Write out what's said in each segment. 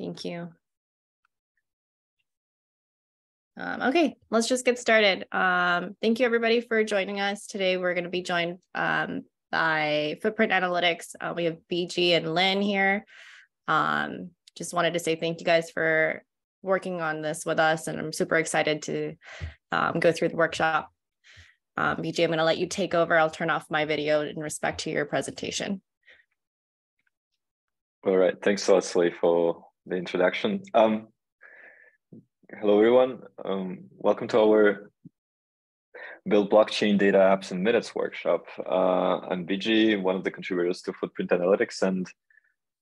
Thank you. Okay, let's just get started. Thank you everybody for joining us. Today we're going to be joined by Footprint Analytics. We have BG and Lynn here. Just wanted to say thank you guys for working on this with us, and I'm super excited to go through the workshop. BG, I'm going to let you take over. I'll turn off my video in respect to your presentation. All right, thanks a lot, Slee, for the introduction. Hello, everyone. Welcome to our Build Blockchain Data Apps in Minutes workshop. I'm BG, one of the contributors to Footprint Analytics, and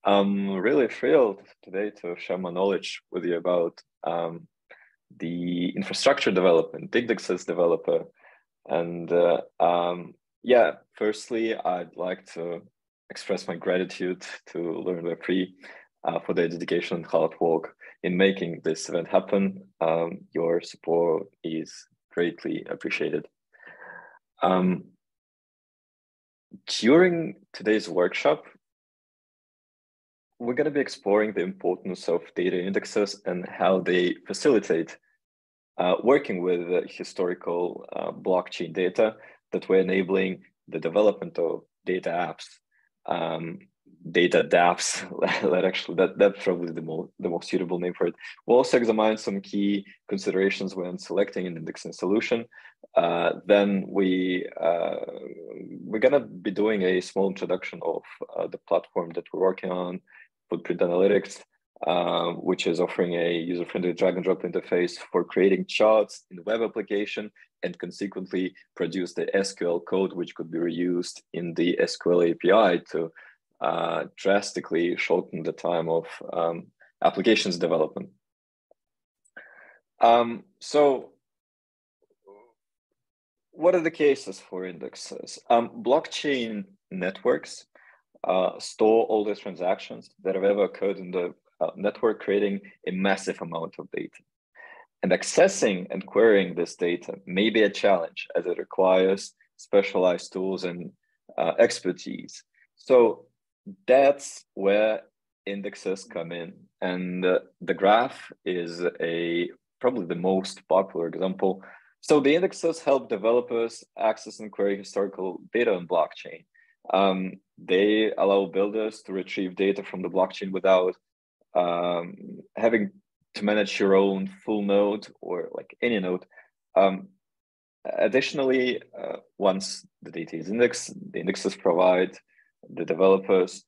I'm really thrilled today to share my knowledge with you about the infrastructure development, the indexes developer. And yeah, firstly, I'd like to express my gratitude to LearnWeb3 for their dedication and hard work in making this event happen. Your support is greatly appreciated. During today's workshop, we're going to be exploring the importance of data indexes and how they facilitate working with historical blockchain data that we're enabling the development of data apps. Data dApps, that's probably the most suitable name for it. We'll also examine some key considerations when selecting an indexing solution. Then we're gonna be doing a small introduction of the platform that we're working on, Footprint Analytics, which is offering a user-friendly drag-and-drop interface for creating charts in the web application and consequently produce the SQL code, which could be reused in the SQL API to drastically shorten the time of applications development. So what are the cases for indexes? Blockchain networks store all the transactions that have ever occurred in the network, creating a massive amount of data. And accessing and querying this data may be a challenge as it requires specialized tools and expertise. So that's where indexes come in. And the graph is probably the most popular example. So the indexes help developers access and query historical data on blockchain. They allow builders to retrieve data from the blockchain without having to manage your own full node or like any node. Additionally, once the data is indexed, the indexes provide the developers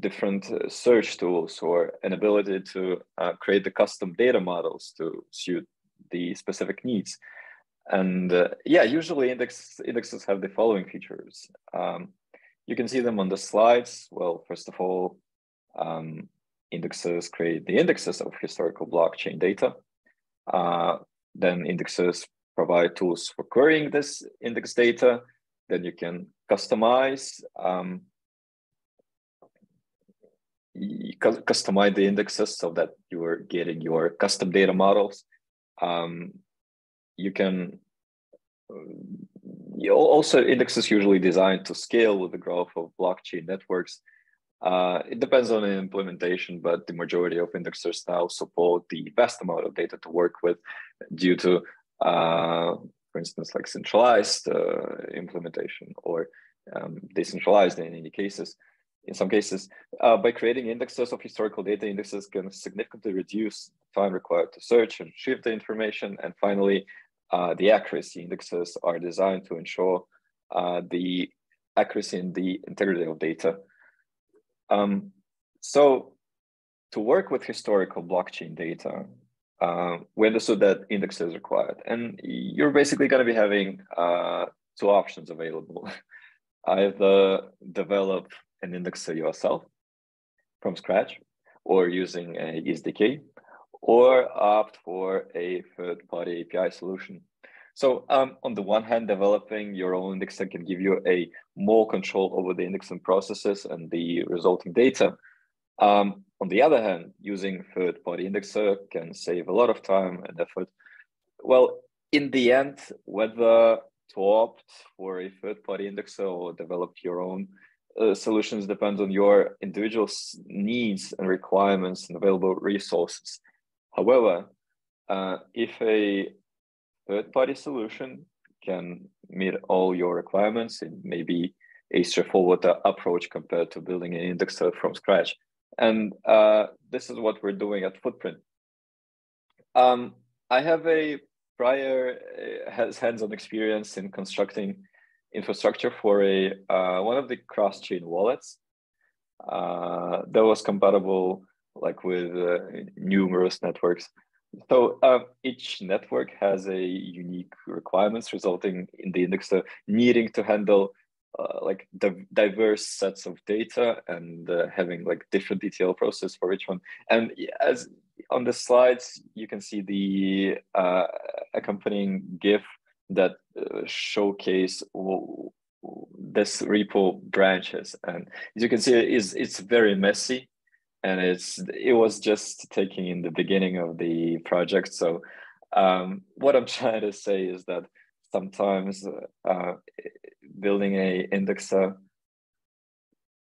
different search tools or an ability to create the custom data models to suit the specific needs. And yeah, usually indexes have the following features. You can see them on the slides. Well, first of all, indexes create the indexes of historical blockchain data. Then indexes provide tools for querying this index data. Then you can customize the indexes so that you are getting your custom data models. You can also, indexes usually designed to scale with the growth of blockchain networks. It depends on the implementation, but the majority of indexers now support the vast amount of data to work with due to, for instance, like centralized implementation or decentralized in any cases. In some cases, by creating indexes of historical data, indexes can significantly reduce the time required to search and retrieve the information. And finally, the accuracy. Indexes are designed to ensure the accuracy and the integrity of data. So to work with historical blockchain data, we understood that index is required. And you're basically going to be having two options available. Either develop an indexer yourself from scratch or using a SDK, or opt for a third-party API solution. So on the one hand, developing your own indexer can give you a more control over the indexing processes and the resulting data. On the other hand, using third-party indexer can save a lot of time and effort. Well, in the end, whether to opt for a third-party indexer or develop your own solutions depend on your individual needs and requirements and available resources. However, if a third-party solution can meet all your requirements, it may be a straightforward approach compared to building an indexer from scratch. And this is what we're doing at Footprint. I have a prior hands-on experience in constructing infrastructure for a one of the cross-chain wallets that was compatible like with numerous networks. So each network has a unique requirements, resulting in the indexer needing to handle like diverse sets of data and having like different ETL process for each one. And as on the slides, you can see the accompanying GIF that showcase this repo branches. And as you can see, it's very messy. And it was just taken in the beginning of the project. So what I'm trying to say is that sometimes building a indexer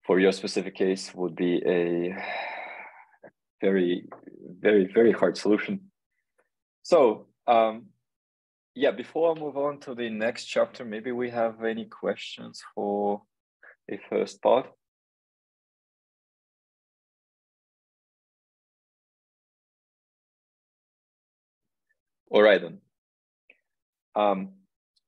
for your specific case would be a very, very, very hard solution. So yeah, before I move on to the next chapter, maybe we have any questions for the first part. All right, then. I'm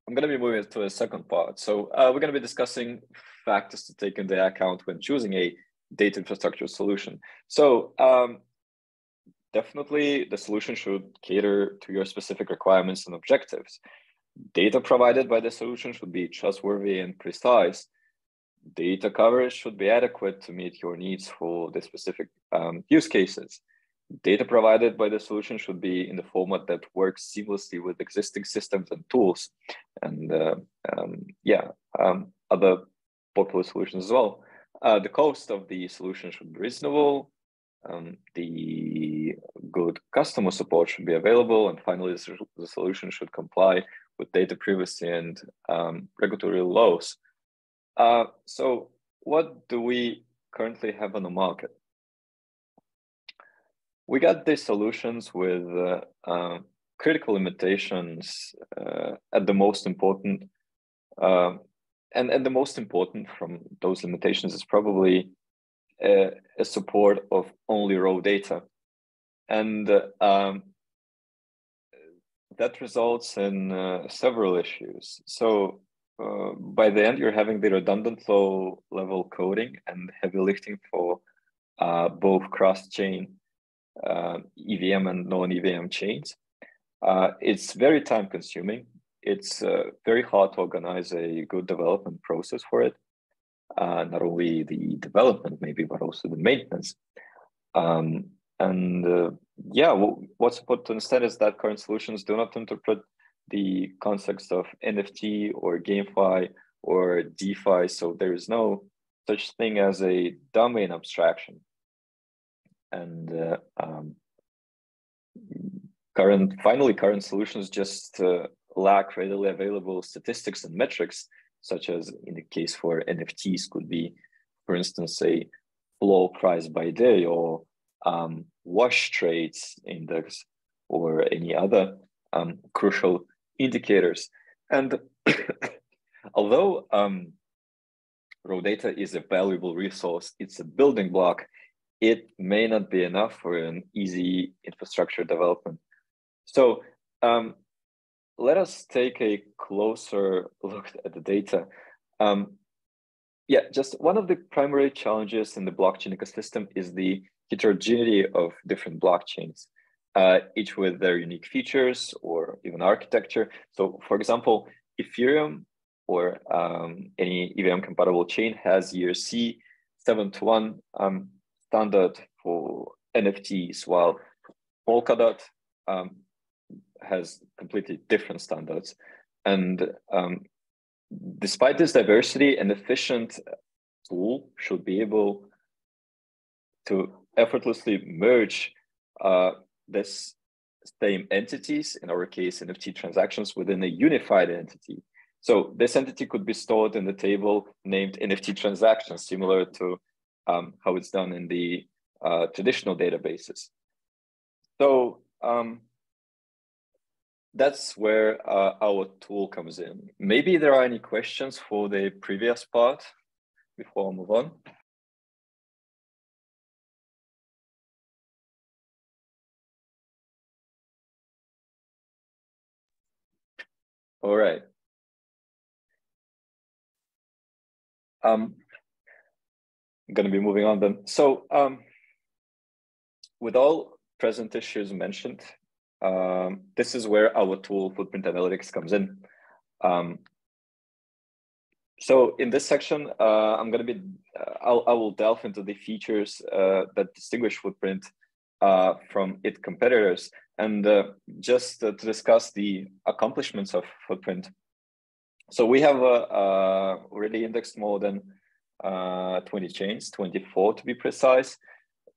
going to be moving to the second part. So we're going to be discussing factors to take into account when choosing a data infrastructure solution. So definitely the solution should cater to your specific requirements and objectives. Data provided by the solution should be trustworthy and precise. Data coverage should be adequate to meet your needs for the specific use cases. Data provided by the solution should be in the format that works seamlessly with existing systems and tools, and other popular solutions as well. The cost of the solution should be reasonable. The good customer support should be available, and finally, the solution should comply with data privacy and regulatory laws. So, what do we currently have on the market? We got these solutions with critical limitations at the most important, and the most important from those limitations is probably a support of only raw data. And that results in several issues. So by the end, you're having the redundant low level coding and heavy lifting for both cross-chain EVM and non-EVM chains. It's very time consuming. It's very hard to organize a good development process for it. Not only the development maybe, but also the maintenance. What's important to understand is that current solutions do not interpret the context of NFT or GameFi or DeFi. So there is no such thing as a domain abstraction. And current solutions just lack readily available statistics and metrics, such as in the case for NFTs could be, for instance, a flow price by day or wash trades index or any other crucial indicators. And although raw data is a valuable resource, it's a building block, it may not be enough for an easy infrastructure development. So let us take a closer look at the data. Just one of the primary challenges in the blockchain ecosystem is the heterogeneity of different blockchains, each with their unique features or even architecture. So for example, Ethereum or any EVM compatible chain has ERC 721 standard for NFTs, while Polkadot has completely different standards. And despite this diversity, an efficient tool should be able to effortlessly merge this same entities, in our case, NFT transactions, within a unified entity. So this entity could be stored in the table named NFT transactions, similar to how it's done in the traditional databases. So that's where our tool comes in. Maybe there are any questions for the previous part before I move on. All right. I'm going to be moving on then. So with all present issues mentioned, this is where our tool Footprint Analytics comes in. So in this section, I'm going to be, I will delve into the features that distinguish Footprint from its competitors, and just to discuss the accomplishments of Footprint. So we have already indexed more than 20 chains, 24 to be precise,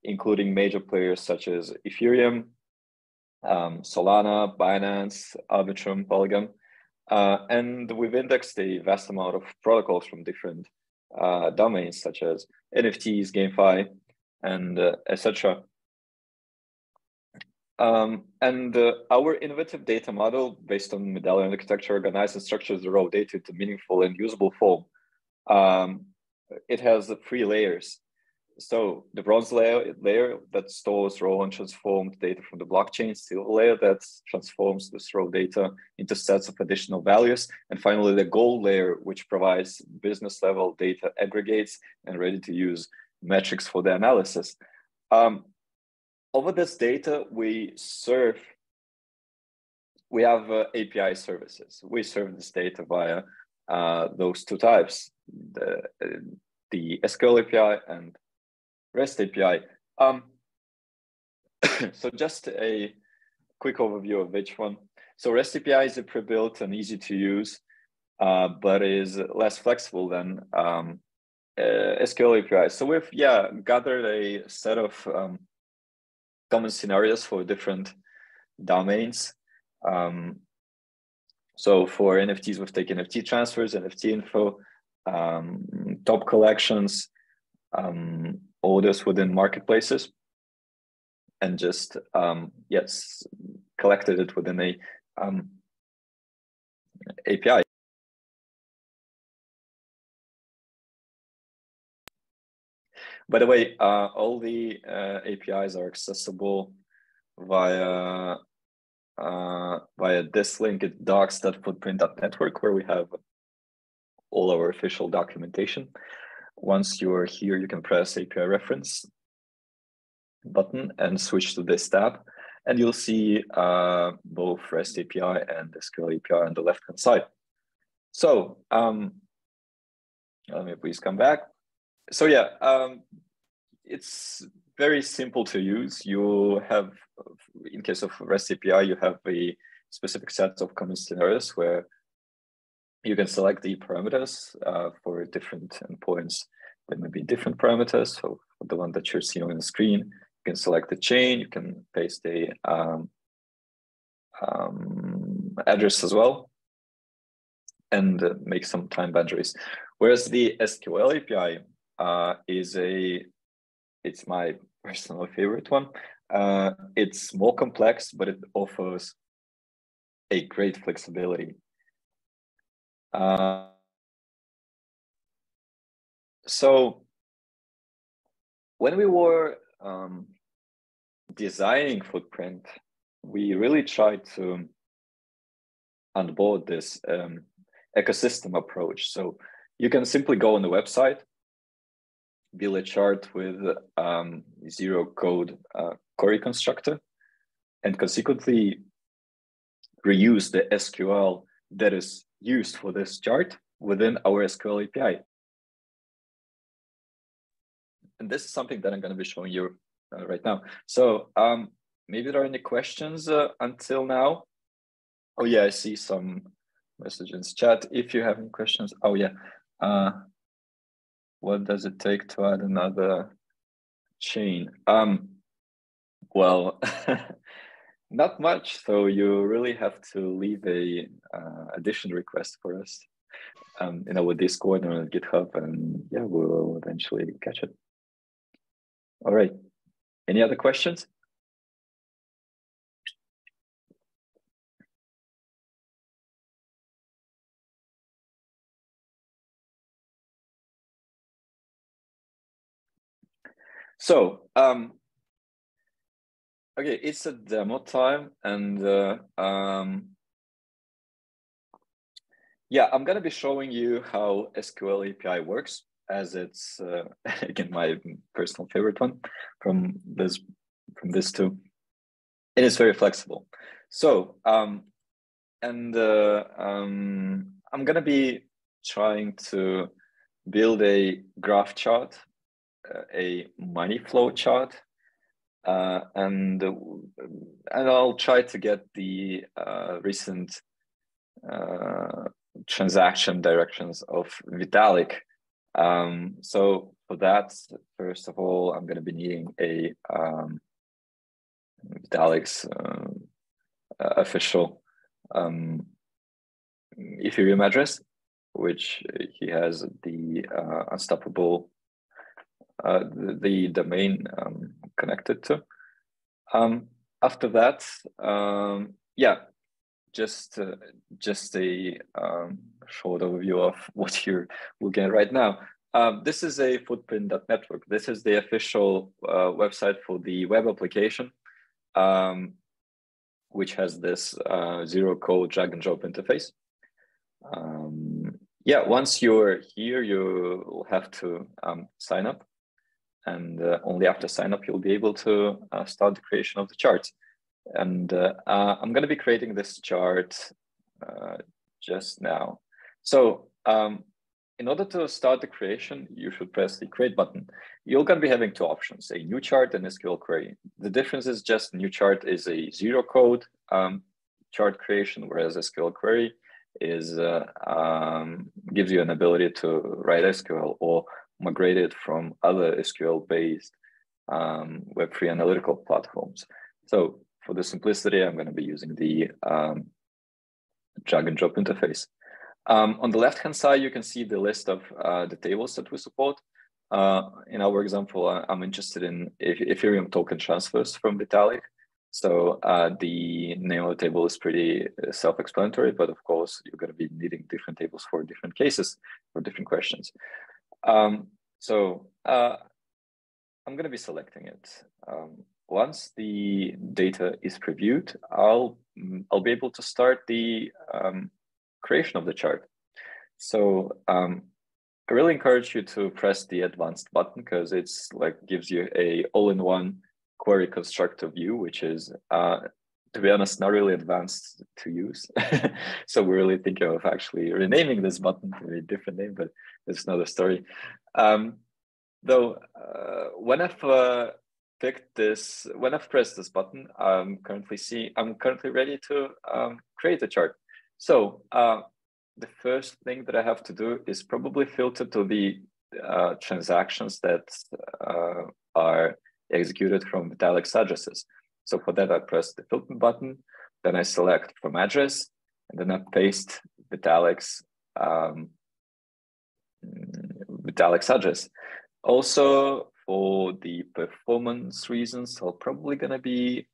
including major players such as Ethereum, Solana, Binance, Arbitrum, Polygon. And we've indexed a vast amount of protocols from different domains such as NFTs, GameFi, and etc. And our innovative data model based on medallion architecture organizes and structures the raw data into meaningful and usable form. It has 3 layers. So the bronze layer that stores raw and transformed data from the blockchain, silver layer that transforms this raw data into sets of additional values, and finally the gold layer, which provides business level data aggregates and ready to use metrics for the analysis. Over this data, we have API services. We serve this data via those 2 types, the SQL API and REST API. So just a quick overview of each one. So REST API is a pre-built and easy to use, but is less flexible than SQL API. So we've gathered a set of common scenarios for different domains. So for NFTs, we've taken NFT transfers, NFT info, top collections, orders within marketplaces, and just collected it within a API. By the way, all the APIs are accessible via this link at docs.footprint.network, where we have all our official documentation. Once you are here, you can press API reference button and switch to this tab, and you'll see both REST API and SQL API on the left-hand side. So let me please come back. So it's very simple to use. You have, in case of REST API, you have a specific set of common scenarios where you can select the parameters for different endpoints. There may be different parameters. So for the one that you're seeing on the screen, you can select the chain, you can paste the address as well, and make some time boundaries. Whereas the SQL API it's my personal favorite one. It's more complex, but it offers a great flexibility. So when we were designing Footprint, we really tried to onboard this ecosystem approach. So you can simply go on the website, build a chart with zero code query constructor, and consequently reuse the SQL that is used for this chart within our SQL API. And this is something that I'm going to be showing you right now. So maybe there are any questions until now. Oh yeah, I see some messages in chat. If you have any questions, what does it take to add another chain? Well, not much. So you really have to leave a addition request for us. in our Discord or on GitHub, and yeah, we'll eventually catch it. All right. Any other questions? So, okay, it's a demo time, and yeah, I'm gonna be showing you how SQL API works, as it's again my personal favorite one from this too. It is very flexible. So, I'm gonna be trying to build a graph chart, a money flow chart, and I'll try to get the recent transaction directions of Vitalik. So for that, first of all, I'm going to be needing a Vitalik's official Ethereum address, which he has the unstoppable the domain connected to. After that, yeah, just a short overview of what you're looking at right now. This is a footprint.network. This is the official website for the web application, which has this zero code drag and drop interface. Yeah, once you're here, you'll have to sign up. And only after sign up, you'll be able to start the creation of the charts. And I'm going to be creating this chart just now. So in order to start the creation, you should press the create button. You're going to be having two options, a new chart and SQL query. The difference is just new chart is a zero code chart creation, whereas SQL query is gives you an ability to write SQL or migrate it from other SQL-based Web3 analytical platforms. So for the simplicity, I'm going to be using the drag and drop interface. On the left-hand side, you can see the list of the tables that we support. In our example, I'm interested in Ethereum token transfers from Vitalik. So the name of the table is pretty self-explanatory, but of course, you're going to be needing different tables for different cases, for different questions. So I'm going to be selecting it. Once the data is previewed, I'll be able to start the creation of the chart. So I really encourage you to press the advanced button because it's like gives you a all-in-one query constructor view, which is to be honest, not really advanced to use. So we're really thinking of actually renaming this button to a different name, but it's another story. Though when I've picked this, when I've pressed this button, I'm currently ready to create a chart. So the first thing that I have to do is probably filter to the transactions that are executed from Vitalik's addresses. So for that, I press the filter button, then I select from address, and then I paste Vitalik's address. Also, for the performance reasons, I'm probably going to be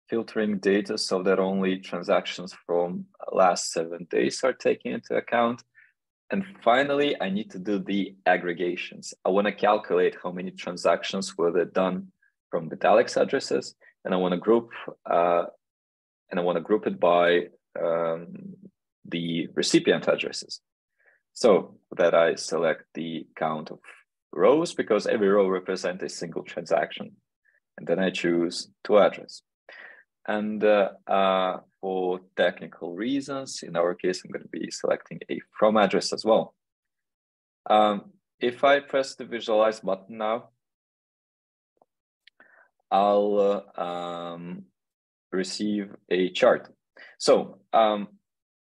filtering data so that only transactions from last 7 days are taken into account. And finally, I need to do the aggregations. I want to calculate how many transactions were there done from Vitalik's addresses, and I want to group it by the recipient addresses. So that I select the count of rows because every row represents a single transaction, and then I choose to address. And for technical reasons, in our case, I'm going to be selecting a from address as well. If I press the visualize button now, I'll receive a chart. So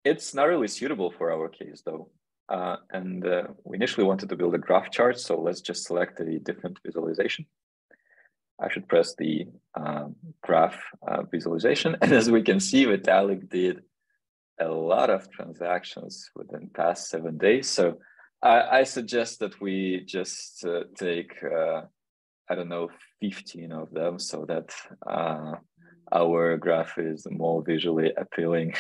it's not really suitable for our case though. And we initially wanted to build a graph chart. So let's just select a different visualization. I should press the graph visualization. And as we can see, Vitalik did a lot of transactions within past 7 days. So I suggest that we just take, I don't know, 15 of them so that our graph is more visually appealing.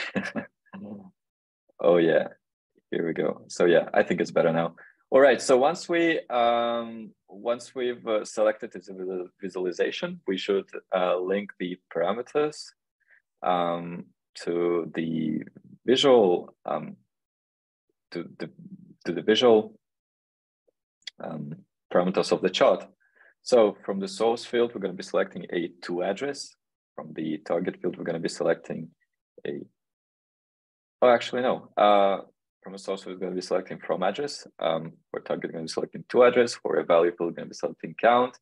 Oh yeah, here we go. So yeah, I think it's better now. All right, so once we've selected this visualization, we should link the parameters to the visual to the visual parameters of the chart. So from the source field, we're going to be selecting a to address. From the target field, we're going to be selecting a. Oh, actually no. From a source, we're going to be selecting from address. For target, we're going to be selecting to address. For a value field, we're going to be selecting count,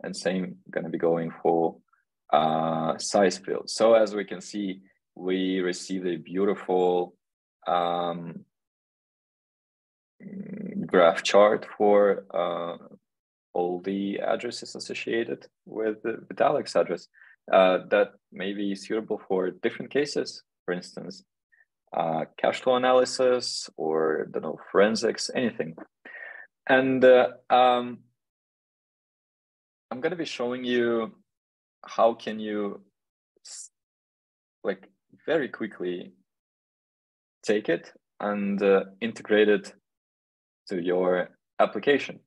and same going to be going for size field. So as we can see, we received a beautiful graph chart for all the addresses associated with Alex address that may be suitable for different cases. For instance, cash flow analysis or I don't know, forensics, anything. And I'm going to be showing you how can you like very quickly take it and integrate it to your application.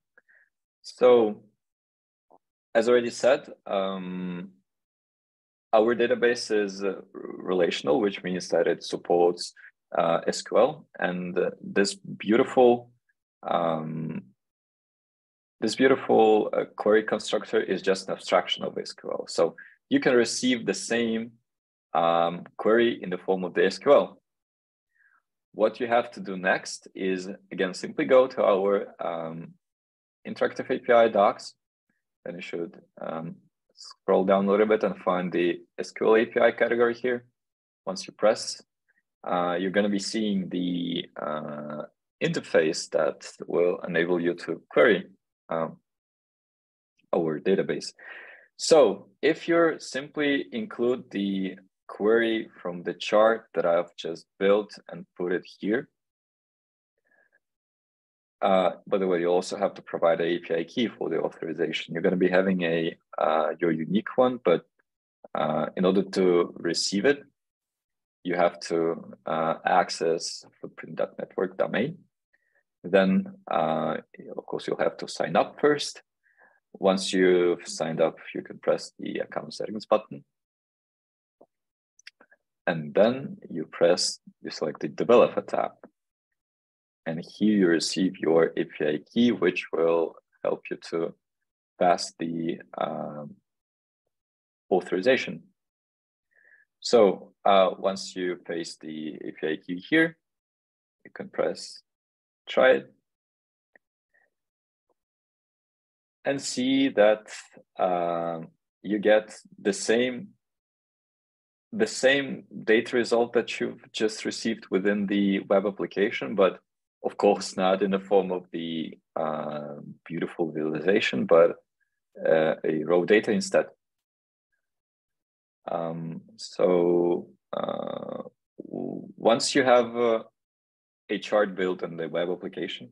So as already said, our database is relational, which means that it supports SQL, and this beautiful query constructor is just an abstraction of SQL. So you can receive the same query in the form of the SQL. What you have to do next is, again, simply go to our interactive API docs. Then you should scroll down a little bit and find the SQL API category here. Once you press, you're going to be seeing the interface that will enable you to query our database. So if you simply include the query from the chart that I've just built and put it here. By the way, you also have to provide an API key for the authorization. You're going to be having your unique one, but in order to receive it, you have to access footprint.network domain. Then, of course, you'll have to sign up first. Once you've signed up, you can press the account settings button. And then you select the developer tab. And here you receive your API key, which will help you to pass the authorization. So once you paste the API key here, you can press try it and see that you get the same data result that you've just received within the web application, but of course not in the form of the beautiful visualization, but a raw data instead. So once you have a chart built in the web application,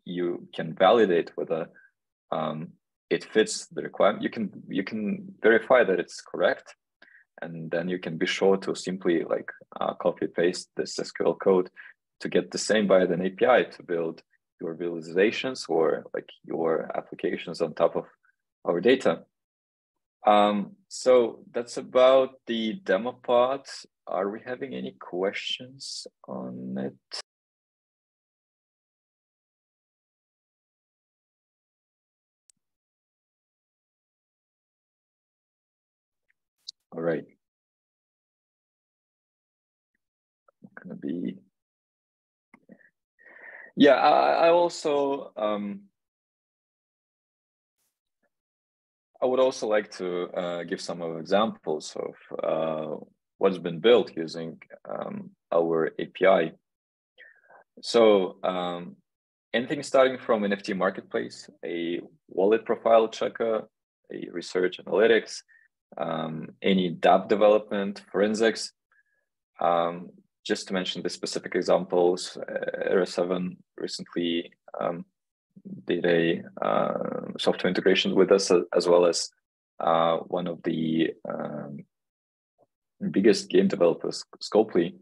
you can validate whether it fits the requirement. You can verify that it's correct, and then you can be sure to simply like copy paste this SQL code to get the same via an API to build your visualizations or like your applications on top of our data. So that's about the demo part. Are we having any questions on it? All right. I'm gonna be. Yeah, I also I would also like to give some examples of what's been built using our API. So anything starting from NFT marketplace, a wallet profile checker, a research analytics, any DApp development, forensics, just to mention the specific examples, Era 7 recently did a software integration with us, as well as one of the biggest game developers, Scopely,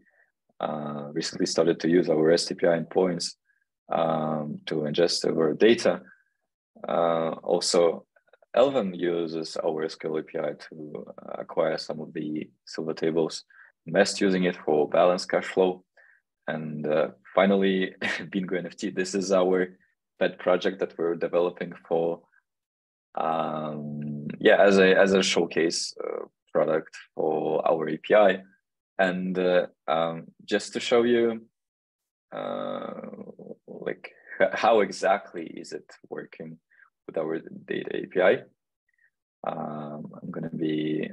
recently started to use our REST API endpoints to ingest our data. Also, Elven uses our SQL API to acquire some of the silver tables. Mest using it for balanced cash flow. And finally, Bingo NFT. This is our pet project that we're developing for, as a showcase product for our API. And just to show you, like how exactly is it working with our data API. I'm going to be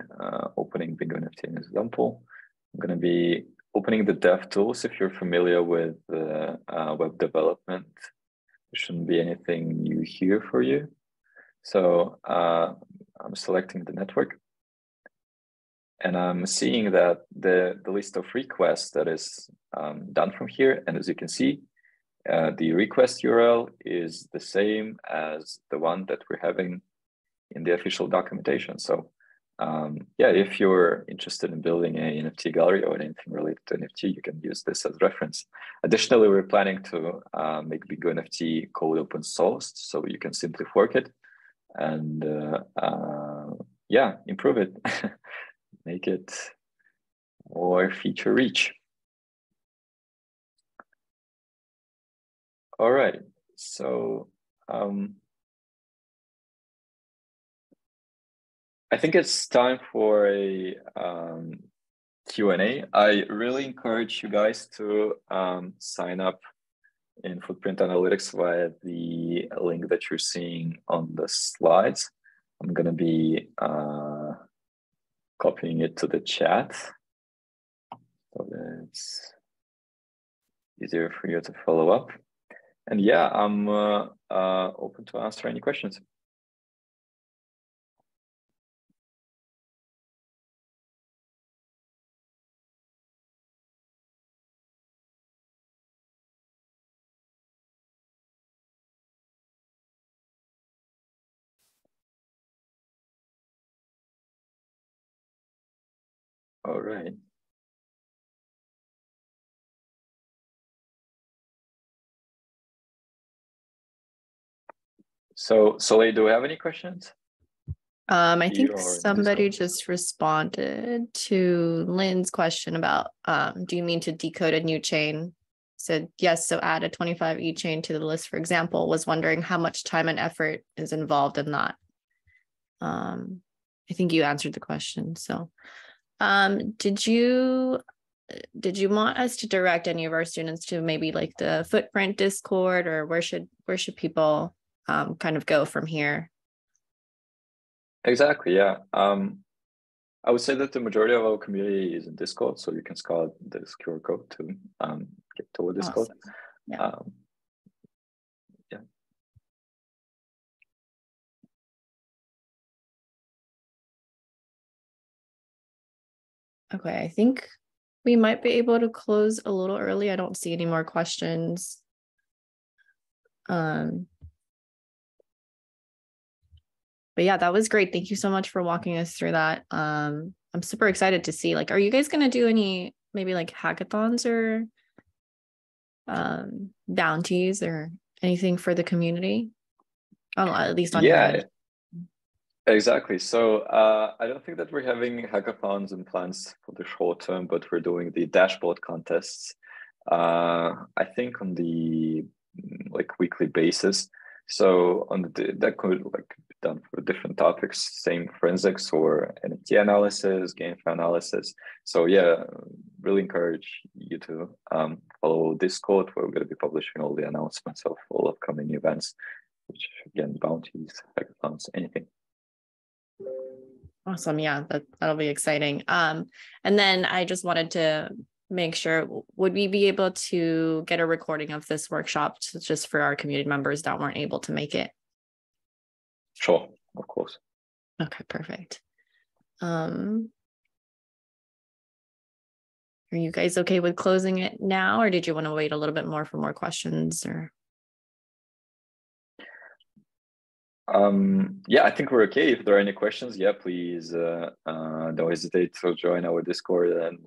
opening Bingo NFT as an example. I'm going to be opening the dev tools. If you're familiar with web development, there shouldn't be anything new here for you. So I'm selecting the network, and I'm seeing that the list of requests that is done from here. And as you can see, the request URL is the same as the one that we're having in the official documentation. So if you're interested in building an NFT gallery or anything related to NFT, you can use this as reference. Additionally, we're planning to make Bingo NFT code open source, so you can simply fork it and improve it, make it more feature rich. All right, so I think it's time for a Q&A. I really encourage you guys to sign up in Footprint Analytics via the link that you're seeing on the slides. I'm going to be copying it to the chat so that it's easier for you to follow up. And yeah, I'm open to answer any questions. All right. So Soleil, do we have any questions? I think somebody just responded to Lynn's question about, do you mean to decode a new chain? Said yes, so add a 25 E chain to the list, for example. Was wondering how much time and effort is involved in that. I think you answered the question. So did you want us to direct any of our students to maybe like the Footprint Discord, or where should people kind of go from here? Exactly, yeah. I would say that the majority of our community is in Discord, so you can scan this QR code to get to our Discord. Awesome. Yeah. Okay, I think we might be able to close a little early. I don't see any more questions. But yeah, that was great. Thank you so much for walking us through that. I'm super excited to see, like, are you guys going to do any maybe like hackathons or bounties or anything for the community? Oh, at least on your end. Exactly. So I don't think that we're having hackathons and plans for the short term, but we're doing the dashboard contests. I think on the weekly basis. So that could be done for different topics, same forensics or NFT analysis, GameFi analysis. So yeah, really encourage you to follow Discord, where we're going to be publishing all the announcements of all upcoming events, which again, bounties, hackathons, anything. Awesome. Yeah, that'll be exciting. And then I just wanted to make sure, would we be able to get a recording of this workshop just for our community members that weren't able to make it? Sure, of course. Okay, perfect. Are you guys okay with closing it now, or did you want to wait a little bit more for more questions? Or yeah, I think we're okay. If there are any questions, yeah, please don't hesitate to join our Discord and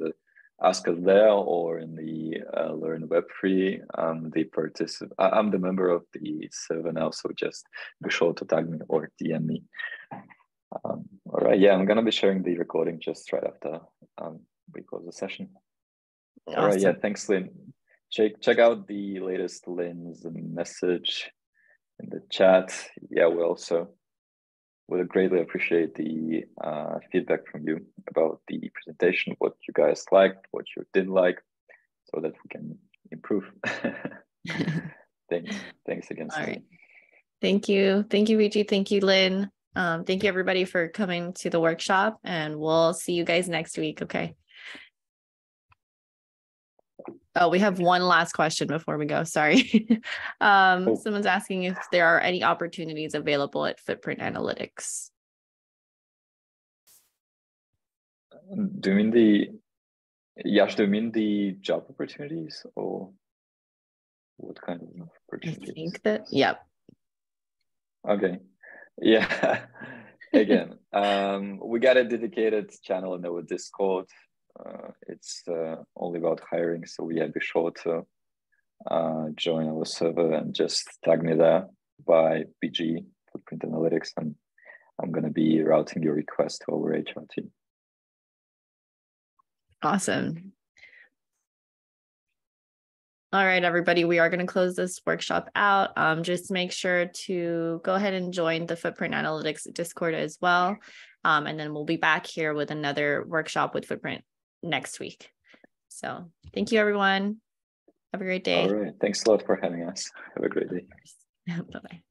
ask us there or in the LearnWeb3. I'm the member of the server now, so just be sure to tag me or DM me. All right, yeah, I'm gonna be sharing the recording just right after we close the session. awesome. All right, yeah, thanks, Lynn. Check out the latest Lynn's message in the chat. Yeah, we also would greatly appreciate the feedback from you about the presentation, what you guys liked, what you didn't like, so that we can improve. Thanks again. All right. Thank you, VG. Thank you, Lynn. Thank you, everybody, for coming to the workshop, and we'll see you guys next week. Okay. Oh, we have one last question before we go. Sorry. Someone's asking if there are any opportunities available at Footprint Analytics. Do you mean the job opportunities, or what kind of opportunities? I think that, yep. Okay. Yeah. Again, we got a dedicated channel in our Discord. It's only about hiring, so yeah, be sure to join our server and just tag me there by BG Footprint Analytics, and I'm gonna be routing your request to our HR team. Awesome. All right, everybody, we are going to close this workshop out. Just make sure to go ahead and join the Footprint Analytics Discord as well. And then we'll be back here with another workshop with Footprint next week. So thank you, everyone. Have a great day. All right. Thanks a lot for having us. Have a great day. Bye-bye.